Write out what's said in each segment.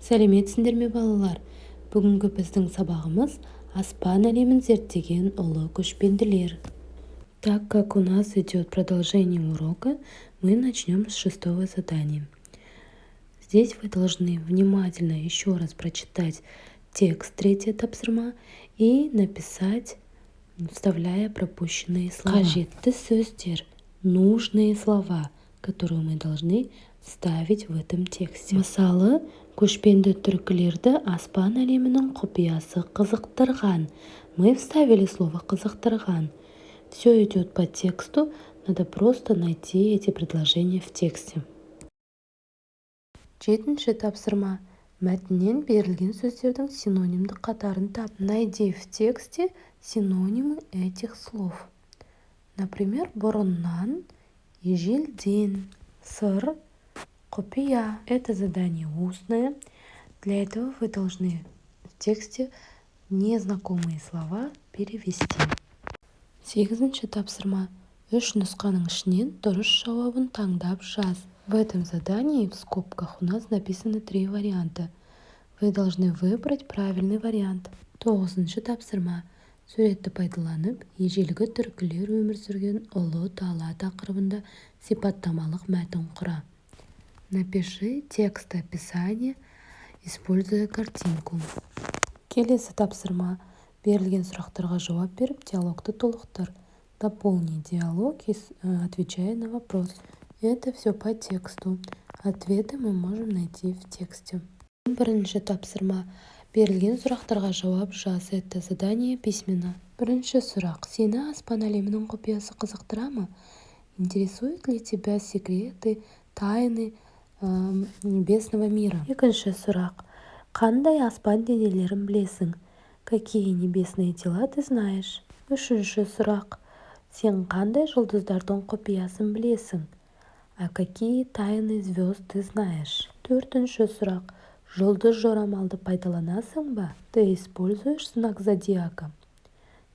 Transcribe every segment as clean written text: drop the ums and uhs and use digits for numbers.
Сәлеметсіңдер ме балалар? Бүгінгі біздің сабағымыз аспан әлемін зерттеген ұлы көшпенділер. Так как у нас идет продолжение урока, мы начнем с 6-го задания. Здесь вы должны внимательно еще раз прочитать текст 3 тапсырма и написать, вставляя пропущенные слова. Қажетті сөздер, нужные слова, которые мы должны вставить в этом тексте. Мысалы, көшпенді түркілерді аспан әлемінің құпиясы қызықтырған. Мы вставили слово «қызықтырған». Все идет по тексту, надо просто найти эти предложения в тексте. 7-ші тапсырма. Мәтіннен берілген сөздердің синонимдік қатарын тап. Найди в тексте синонимы этих слов. Например, бұрыннан, ежелден, сыр, құпия. Это задание устное. Для этого вы должны в тексте незнакомые слова перевести. 8-ші тапсырма. 3 нұсқаның ішінен дұрыс жауабын таңдап жаз. В этом задании в скобках у нас написаны 3 варианта. Вы должны выбрать правильный вариант. 9-ші тапсырма. Суретті пайдаланып, ежелгі түркілер өмір сүрген ұлы дала тақырыбында сипаттамалық мәтін құра. Напиши текст описания, используя картинку. Келесі тапсырма. Берілген сұрақтарға жауап беріп, диалогты толықтыр. Дополни диалог, отвечая на вопрос. Это все по тексту. Ответы мы можем найти в тексте. 1-ші тапсырма. Берілген сұрақтарға жауап жаз. Это задание письменно. 1-ші сұрақ. Сені аспан әлемінің құпиясы қызықтыра ма? Интересуют ли тебя секреты, тайны небесного мира? 2-ші сұрақ. Қандай аспан денелерін білесің? Какие небесные тела ты знаешь? 3-ші сұрақ. Сен қандай жұлдыздардың құпиясын білесің? А какие тайны звезд ты знаешь? 4-ші сұрақ. Жұлдыз жорамалды пайдаланасың ба? Ты используешь знак зодиака?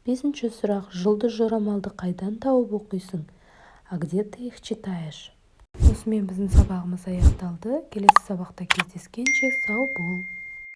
5-ші сұрақ. Жұлдыз жорамалды қайдан тауып оқисың? А где ты их читаешь? Осымен біздің сабағымыз аяқталды. Келесі сабақта кездескенше сау бол.